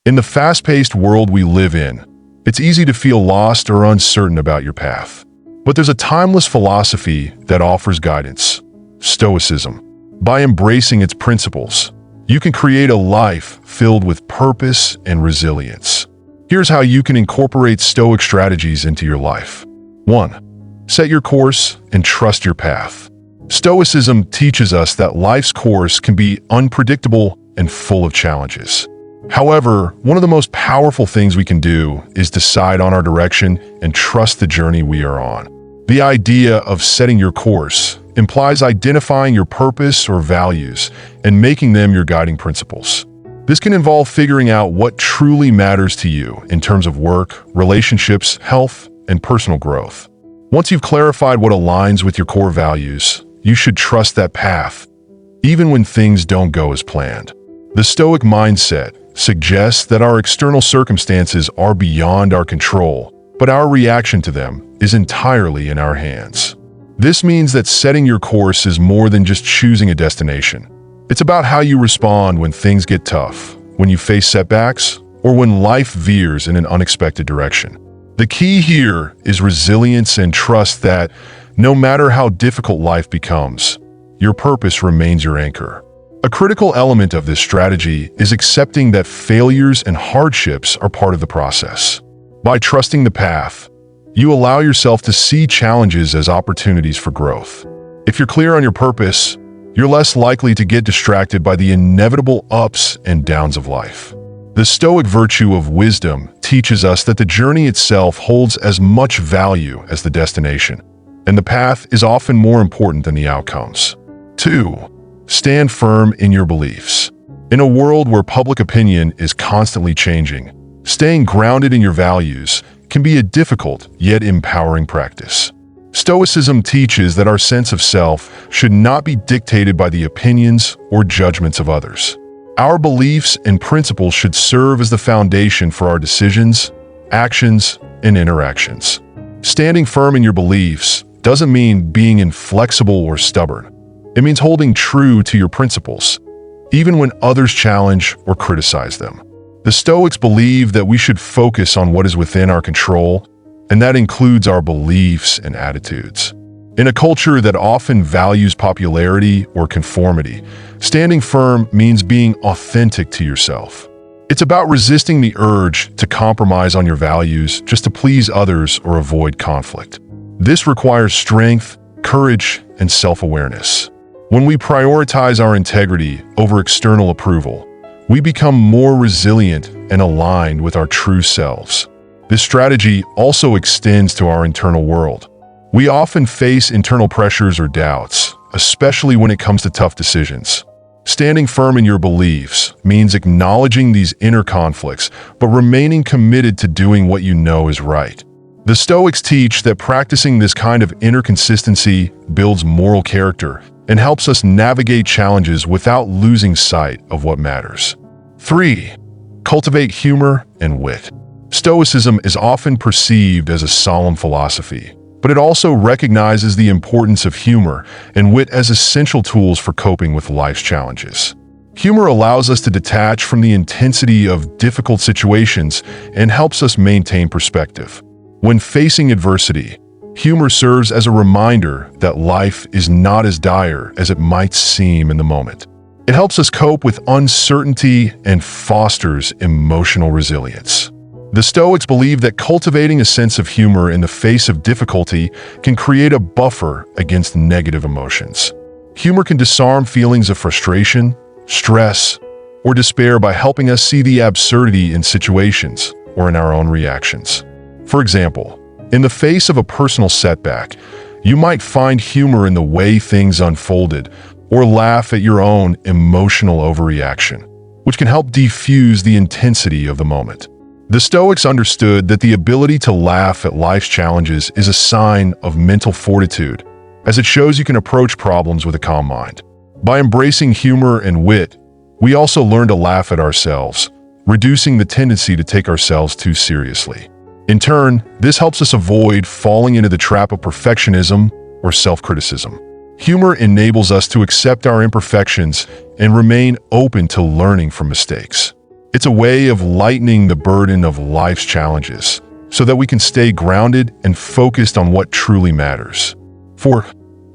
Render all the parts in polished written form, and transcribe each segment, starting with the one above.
In the fast-paced world we live in, it's easy to feel lost or uncertain about your path. But there's a timeless philosophy that offers guidance: Stoicism. By embracing its principles, you can create a life filled with purpose and resilience. Here's how you can incorporate Stoic strategies into your life. 1. Set your course and trust your path. Stoicism teaches us that life's course can be unpredictable and full of challenges. However, one of the most powerful things we can do is decide on our direction and trust the journey we are on. The idea of setting your course implies identifying your purpose or values and making them your guiding principles. This can involve figuring out what truly matters to you in terms of work, relationships, health, and personal growth. Once you've clarified what aligns with your core values, you should trust that path, even when things don't go as planned. The Stoic mindset suggests that our external circumstances are beyond our control, but our reaction to them is entirely in our hands. This means that setting your course is more than just choosing a destination. It's about how you respond when things get tough, when you face setbacks, or when life veers in an unexpected direction. The key here is resilience and trust that, no matter how difficult life becomes, your purpose remains your anchor. A critical element of this strategy is accepting that failures and hardships are part of the process. By trusting the path, you allow yourself to see challenges as opportunities for growth. If you're clear on your purpose, you're less likely to get distracted by the inevitable ups and downs of life. The Stoic virtue of wisdom teaches us that the journey itself holds as much value as the destination, and the path is often more important than the outcomes. 2. Stand firm in your beliefs. In a world where public opinion is constantly changing, staying grounded in your values can be a difficult yet empowering practice. Stoicism teaches that our sense of self should not be dictated by the opinions or judgments of others. Our beliefs and principles should serve as the foundation for our decisions, actions, and interactions. Standing firm in your beliefs doesn't mean being inflexible or stubborn. It means holding true to your principles, even when others challenge or criticize them. The Stoics believe that we should focus on what is within our control, and that includes our beliefs and attitudes. In a culture that often values popularity or conformity, standing firm means being authentic to yourself. It's about resisting the urge to compromise on your values just to please others or avoid conflict. This requires strength, courage, and self-awareness. When we prioritize our integrity over external approval, we become more resilient and aligned with our true selves. This strategy also extends to our internal world. We often face internal pressures or doubts, especially when it comes to tough decisions. Standing firm in your beliefs means acknowledging these inner conflicts, but remaining committed to doing what you know is right. The Stoics teach that practicing this kind of inner consistency builds moral character and helps us navigate challenges without losing sight of what matters. 3. Cultivate humor and wit. Stoicism is often perceived as a solemn philosophy, but it also recognizes the importance of humor and wit as essential tools for coping with life's challenges. Humor allows us to detach from the intensity of difficult situations and helps us maintain perspective. When facing adversity, humor serves as a reminder that life is not as dire as it might seem in the moment. It helps us cope with uncertainty and fosters emotional resilience. The Stoics believe that cultivating a sense of humor in the face of difficulty can create a buffer against negative emotions. Humor can disarm feelings of frustration, stress, or despair by helping us see the absurdity in situations or in our own reactions. For example, in the face of a personal setback, you might find humor in the way things unfolded or laugh at your own emotional overreaction, which can help defuse the intensity of the moment. The Stoics understood that the ability to laugh at life's challenges is a sign of mental fortitude, as it shows you can approach problems with a calm mind. By embracing humor and wit, we also learn to laugh at ourselves, reducing the tendency to take ourselves too seriously. In turn, this helps us avoid falling into the trap of perfectionism or self-criticism. Humor enables us to accept our imperfections and remain open to learning from mistakes. It's a way of lightening the burden of life's challenges so that we can stay grounded and focused on what truly matters. 4.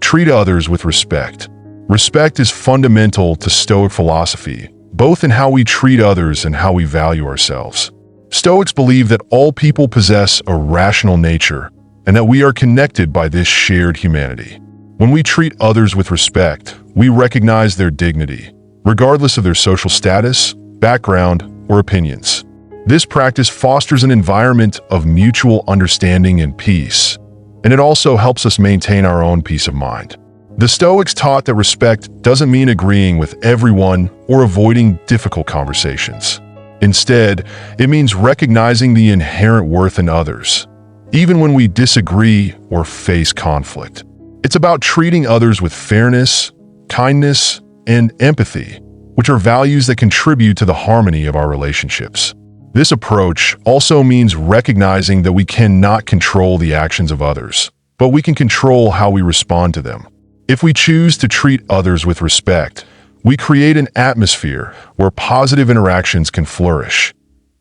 Treat others with respect. Respect is fundamental to Stoic philosophy, both in how we treat others and how we value ourselves. Stoics believe that all people possess a rational nature and that we are connected by this shared humanity. When we treat others with respect, we recognize their dignity, regardless of their social status, background, or opinions. This practice fosters an environment of mutual understanding and peace, and it also helps us maintain our own peace of mind. The Stoics taught that respect doesn't mean agreeing with everyone or avoiding difficult conversations. Instead, it means recognizing the inherent worth in others, even when we disagree or face conflict. It's about treating others with fairness, kindness, and empathy, which are values that contribute to the harmony of our relationships. This approach also means recognizing that we cannot control the actions of others, but we can control how we respond to them. If we choose to treat others with respect, we create an atmosphere where positive interactions can flourish,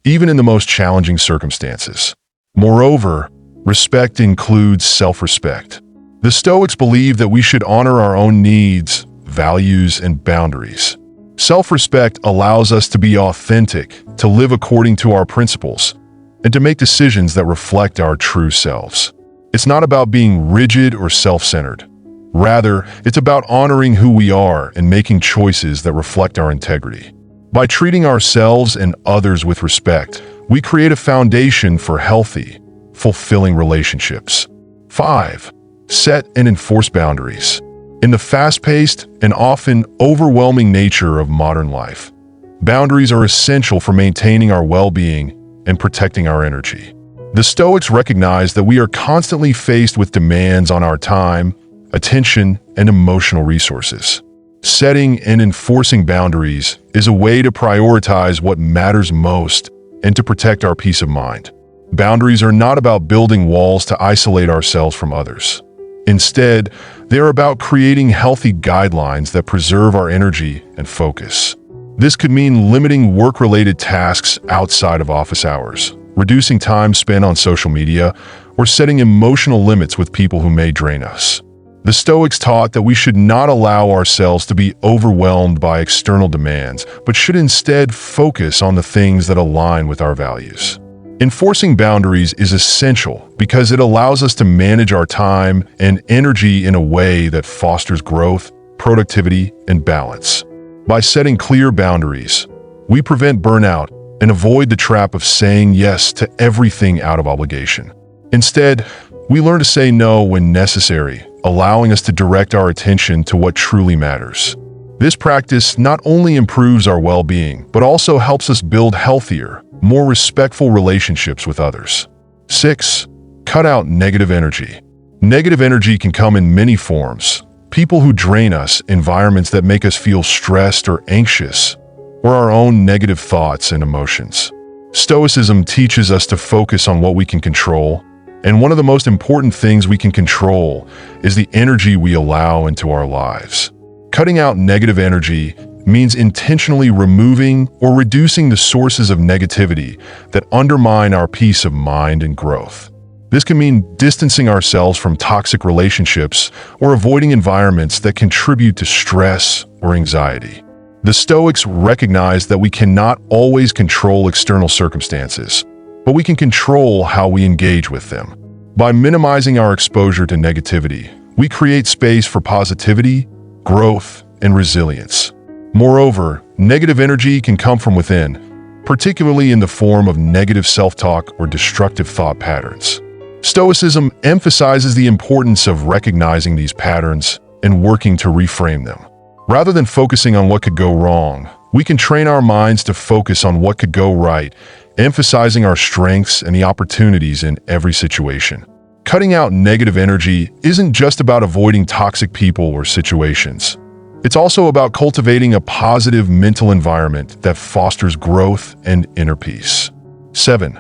even in the most challenging circumstances. Moreover, respect includes self-respect. The Stoics believe that we should honor our own needs, values, and boundaries. Self-respect allows us to be authentic, to live according to our principles, and to make decisions that reflect our true selves. It's not about being rigid or self-centered. Rather, it's about honoring who we are and making choices that reflect our integrity. By treating ourselves and others with respect, we create a foundation for healthy, fulfilling relationships. 5. Set and enforce boundaries. In the fast-paced and often overwhelming nature of modern life, boundaries are essential for maintaining our well-being and protecting our energy. The Stoics recognize that we are constantly faced with demands on our time, attention, and emotional resources. Setting and enforcing boundaries is a way to prioritize what matters most and to protect our peace of mind. Boundaries are not about building walls to isolate ourselves from others. Instead, they are about creating healthy guidelines that preserve our energy and focus. This could mean limiting work-related tasks outside of office hours, reducing time spent on social media, or setting emotional limits with people who may drain us. The Stoics taught that we should not allow ourselves to be overwhelmed by external demands, but should instead focus on the things that align with our values. Enforcing boundaries is essential because it allows us to manage our time and energy in a way that fosters growth, productivity, and balance. By setting clear boundaries, we prevent burnout and avoid the trap of saying yes to everything out of obligation. Instead, we learn to say no when necessary, allowing us to direct our attention to what truly matters. This practice not only improves our well-being, but also helps us build healthier, more respectful relationships with others. 6. Cut out negative energy. Negative energy can come in many forms. People who drain us, environments that make us feel stressed or anxious, or our own negative thoughts and emotions. Stoicism teaches us to focus on what we can control, and one of the most important things we can control is the energy we allow into our lives. Cutting out negative energy means intentionally removing or reducing the sources of negativity that undermine our peace of mind and growth. This can mean distancing ourselves from toxic relationships or avoiding environments that contribute to stress or anxiety. The Stoics recognize that we cannot always control external circumstances, but we can control how we engage with them. By minimizing our exposure to negativity, we create space for positivity, growth, and resilience. Moreover, negative energy can come from within, particularly in the form of negative self-talk or destructive thought patterns. Stoicism emphasizes the importance of recognizing these patterns and working to reframe them. Rather than focusing on what could go wrong, we can train our minds to focus on what could go right, emphasizing our strengths and the opportunities in every situation. Cutting out negative energy isn't just about avoiding toxic people or situations. It's also about cultivating a positive mental environment that fosters growth and inner peace. 7.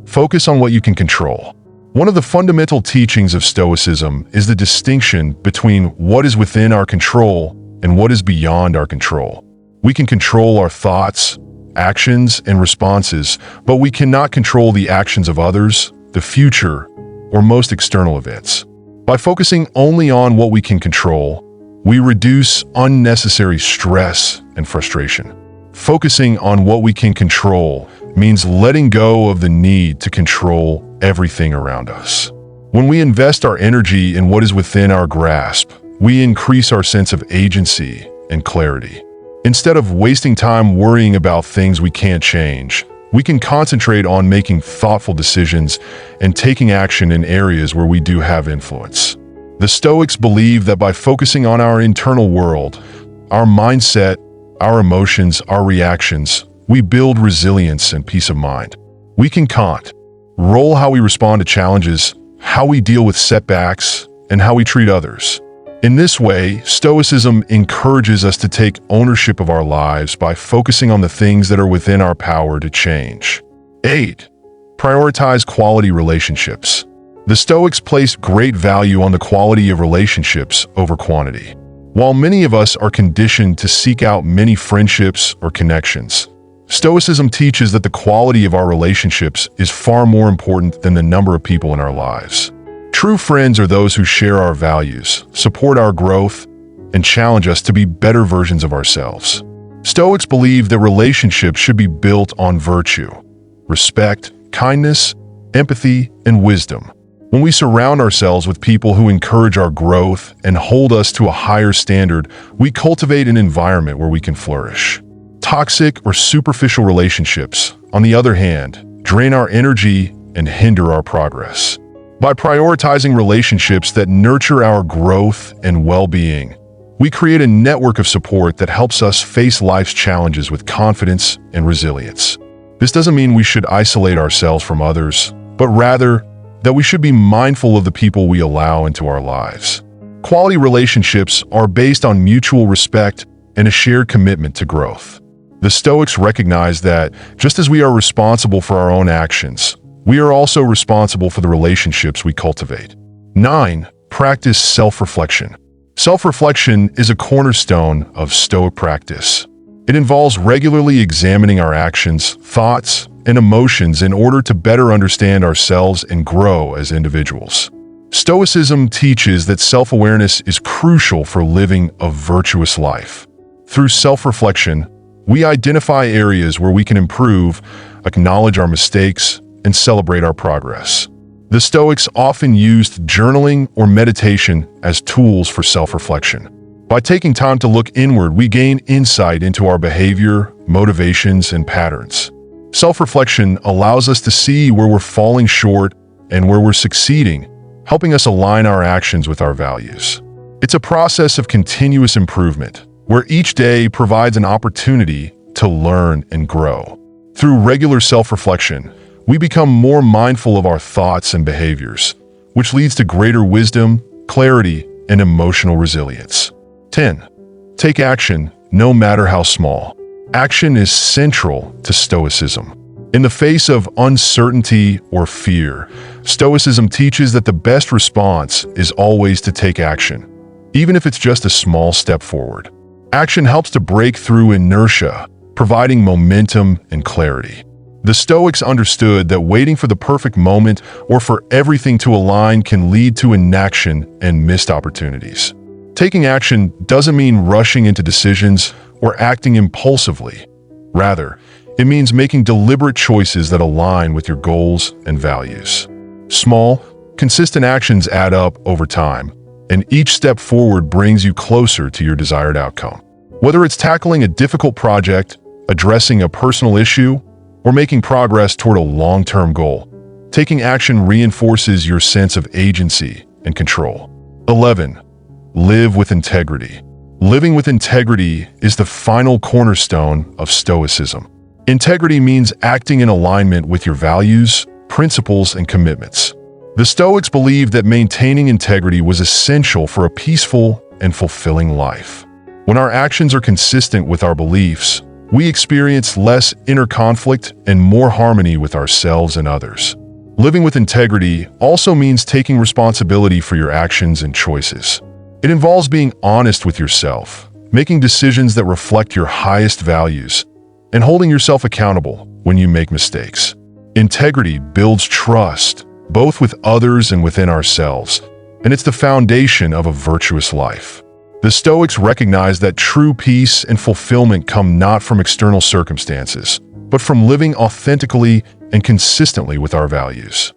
Focus on what you can control. One of the fundamental teachings of Stoicism is the distinction between what is within our control and what is beyond our control. We can control our thoughts, actions, and responses, but we cannot control the actions of others, the future, or most external events. By focusing only on what we can control, we reduce unnecessary stress and frustration. Focusing on what we can control means letting go of the need to control everything around us. When we invest our energy in what is within our grasp, we increase our sense of agency and clarity. Instead of wasting time worrying about things we can't change, we can concentrate on making thoughtful decisions and taking action in areas where we do have influence. The Stoics believe that by focusing on our internal world, our mindset, our emotions, our reactions, we build resilience and peace of mind. We can control how we respond to challenges, how we deal with setbacks, and how we treat others. In this way, Stoicism encourages us to take ownership of our lives by focusing on the things that are within our power to change. 8. Prioritize quality relationships. The Stoics place great value on the quality of relationships over quantity. While many of us are conditioned to seek out many friendships or connections, Stoicism teaches that the quality of our relationships is far more important than the number of people in our lives. True friends are those who share our values, support our growth, and challenge us to be better versions of ourselves. Stoics believe that relationships should be built on virtue, respect, kindness, empathy, and wisdom. When we surround ourselves with people who encourage our growth and hold us to a higher standard, we cultivate an environment where we can flourish. Toxic or superficial relationships, on the other hand, drain our energy and hinder our progress. By prioritizing relationships that nurture our growth and well-being, we create a network of support that helps us face life's challenges with confidence and resilience. This doesn't mean we should isolate ourselves from others, but rather that we should be mindful of the people we allow into our lives. Quality relationships are based on mutual respect and a shared commitment to growth. The Stoics recognize that, just as we are responsible for our own actions, we are also responsible for the relationships we cultivate. 9. Practice self-reflection. Self-reflection is a cornerstone of Stoic practice. It involves regularly examining our actions, thoughts, and emotions in order to better understand ourselves and grow as individuals. Stoicism teaches that self-awareness is crucial for living a virtuous life. Through self-reflection, we identify areas where we can improve, acknowledge our mistakes, and celebrate our progress. The Stoics often used journaling or meditation as tools for self-reflection. By taking time to look inward, we gain insight into our behavior, motivations, and patterns. Self-reflection allows us to see where we're falling short and where we're succeeding, helping us align our actions with our values. It's a process of continuous improvement, where each day provides an opportunity to learn and grow. Through regular self-reflection, we become more mindful of our thoughts and behaviors, which leads to greater wisdom, clarity, and emotional resilience. 10. Take action, no matter how small. Action is central to Stoicism. In the face of uncertainty or fear, Stoicism teaches that the best response is always to take action, even if it's just a small step forward. Action helps to break through inertia, providing momentum and clarity. The Stoics understood that waiting for the perfect moment or for everything to align can lead to inaction and missed opportunities. Taking action doesn't mean rushing into decisions or acting impulsively. Rather, it means making deliberate choices that align with your goals and values. Small, consistent actions add up over time, and each step forward brings you closer to your desired outcome. Whether it's tackling a difficult project, addressing a personal issue, or making progress toward a long-term goal, taking action reinforces your sense of agency and control. 11. Live with integrity. Living with integrity is the final cornerstone of Stoicism. Integrity means acting in alignment with your values, principles, and commitments. The Stoics believed that maintaining integrity was essential for a peaceful and fulfilling life. When our actions are consistent with our beliefs, we experience less inner conflict and more harmony with ourselves and others. Living with integrity also means taking responsibility for your actions and choices. It involves being honest with yourself, making decisions that reflect your highest values, and holding yourself accountable when you make mistakes. Integrity builds trust, both with others and within ourselves, and it's the foundation of a virtuous life. The Stoics recognize that true peace and fulfillment come not from external circumstances, but from living authentically and consistently with our values.